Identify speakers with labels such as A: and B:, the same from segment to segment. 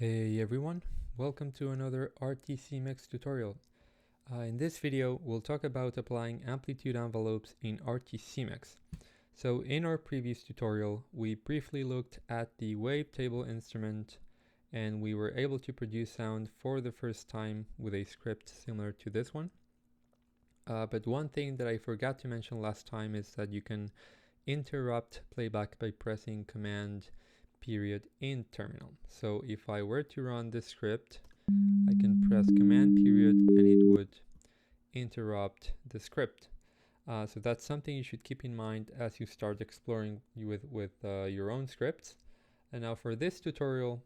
A: Hey everyone, welcome to another RTcmix tutorial. In this video, we'll talk about applying amplitude envelopes in RTcmix. So in our previous tutorial, we briefly looked at the Wavetable instrument and we were able to produce sound for the first time with a script similar to this one. But one thing that I forgot to mention last time is that you can interrupt playback by pressing Command period in terminal. So if I were to run this script, I can press Command period and it would interrupt the script. So that's something you should keep in mind as you start exploring with your own scripts. And now for this tutorial,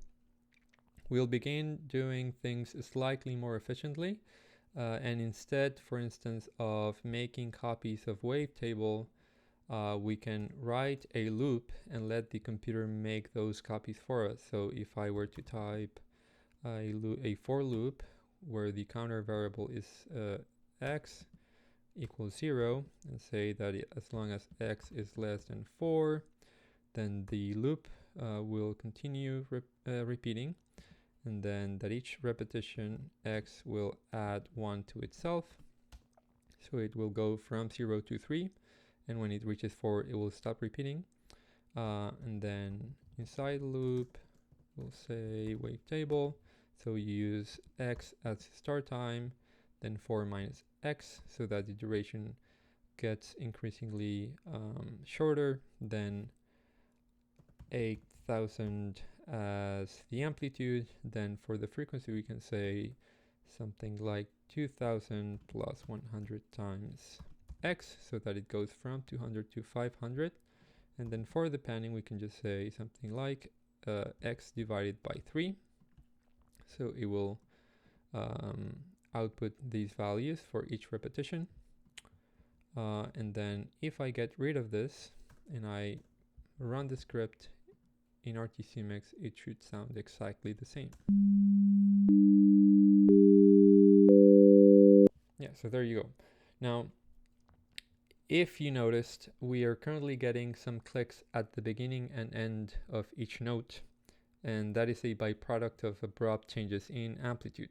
A: we'll begin doing things slightly more efficiently. And instead, for instance, of making copies of Wavetable, we can write a loop and let the computer make those copies for us. So if I were to type a for loop where the counter variable is x equals 0 and say that as long as x is less than 4, then the loop will continue repeating, and then that each repetition x will add 1 to itself. So it will go from 0 to 3. And when it reaches 4, it will stop repeating. And then inside the loop, we'll say Wavetable. So you use x as start time, then 4 minus x, so that the duration gets increasingly shorter, then 8,000 as the amplitude. Then for the frequency, we can say something like 2,000 plus 100 times x, so that it goes from 200 to 500. And then for the panning, we can just say something like x divided by 3. So it will output these values for each repetition. And then if I get rid of this and I run the script in RTcmix, it should sound exactly the same. Yeah, so there you go. Now, if you noticed, we are currently getting some clicks at the beginning and end of each note, and that is a byproduct of abrupt changes in amplitude.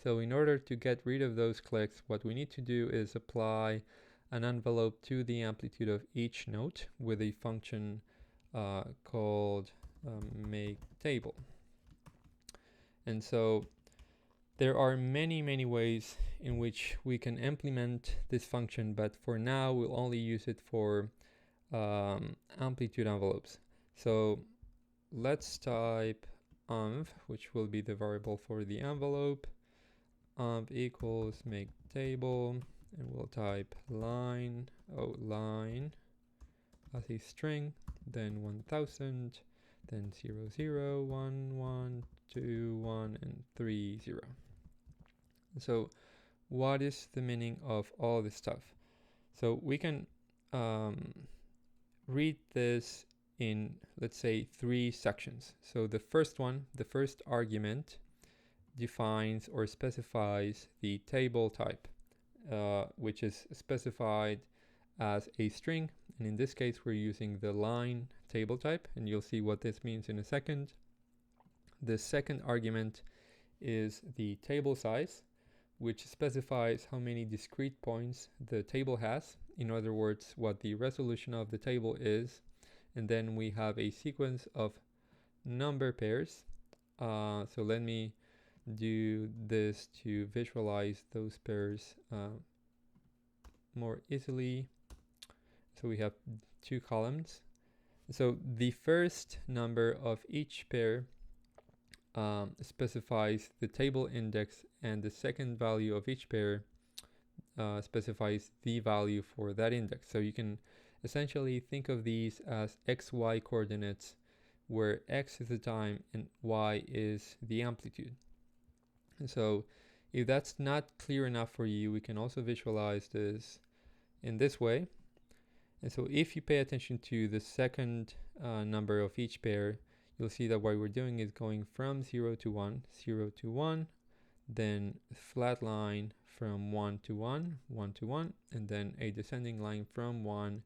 A: So in order to get rid of those clicks, what we need to do is apply an envelope to the amplitude of each note with a function called maketable. And so there are many ways in which we can implement this function, but for now we'll only use it for amplitude envelopes. So let's type env, which will be the variable for the envelope. Env equals maketable, and we'll type line as a string, then 1000, then 00, 1, 1, 2, 1, and 3, 0. So what is the meaning of all this stuff? So we can read this in, let's say, 3 sections. So the first one, the first argument, defines or specifies the table type, which is specified as a string. And in this case, we're using the line table type, and you'll see what this means in a second. The second argument is the table size, which specifies how many discrete points the table has. In other words, what the resolution of the table is. And then we have a sequence of number pairs. So let me do this to visualize those pairs more easily. So we have 2 columns. So the first number of each pair specifies the table index, and the second value of each pair specifies the value for that index. So you can essentially think of these as xy coordinates, where x is the time and y is the amplitude. And so if that's not clear enough for you, we can also visualize this in this way. And so if you pay attention to the second number of each pair, you'll see that what we're doing is going from 0 to 1, 0 to 1, then flat line from 1 to 1, 1 to 1, and then a descending line from 1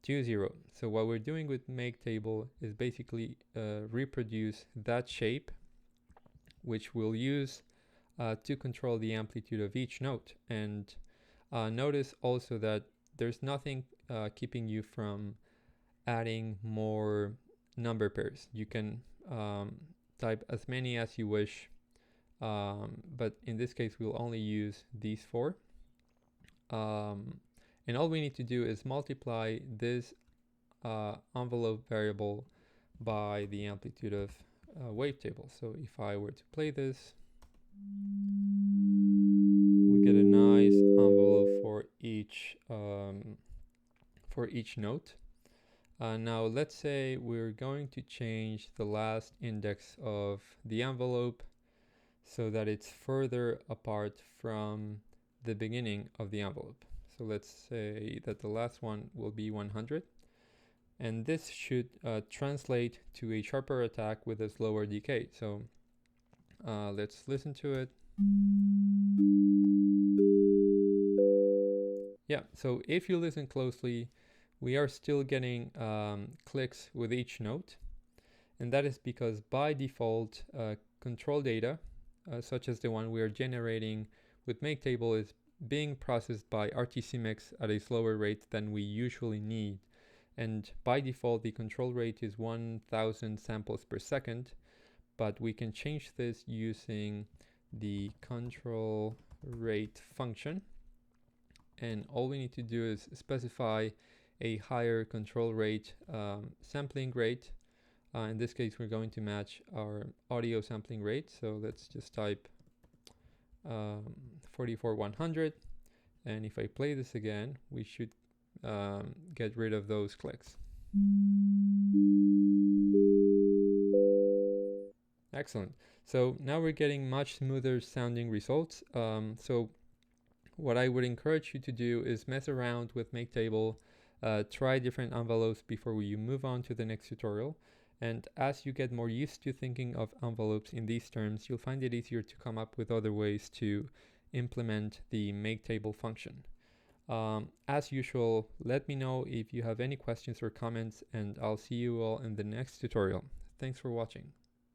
A: to 0. So what we're doing with maketable is basically reproduce that shape which we'll use to control the amplitude of each note. And notice also that there's nothing keeping you from adding more number pairs. You can type as many as you wish, but in this case we'll only use these 4. And all we need to do is multiply this envelope variable by the amplitude of Wavetable. So if I were to play this, we get a nice envelope for each note. Now let's say we're going to change the last index of the envelope so that it's further apart from the beginning of the envelope. So let's say that the last one will be 100. And this should translate to a sharper attack with a slower decay. So let's listen to it. Yeah, so if you listen closely, we are still getting clicks with each note. And that is because by default, control data, such as the one we are generating with Maketable, is being processed by RTcmix at a slower rate than we usually need. And by default, the control rate is 1000 samples per second, but we can change this using the control rate function. And all we need to do is specify a higher control rate sampling rate. In this case, we're going to match our audio sampling rate. So let's just type 44100. And if I play this again, we should get rid of those clicks. Excellent. So now we're getting much smoother sounding results. So what I would encourage you to do is mess around with Maketable, try different envelopes before you move on to the next tutorial. And as you get more used to thinking of envelopes in these terms, you'll find it easier to come up with other ways to implement the Maketable function. As usual, let me know if you have any questions or comments, and I'll see you all in the next tutorial. Thanks for watching.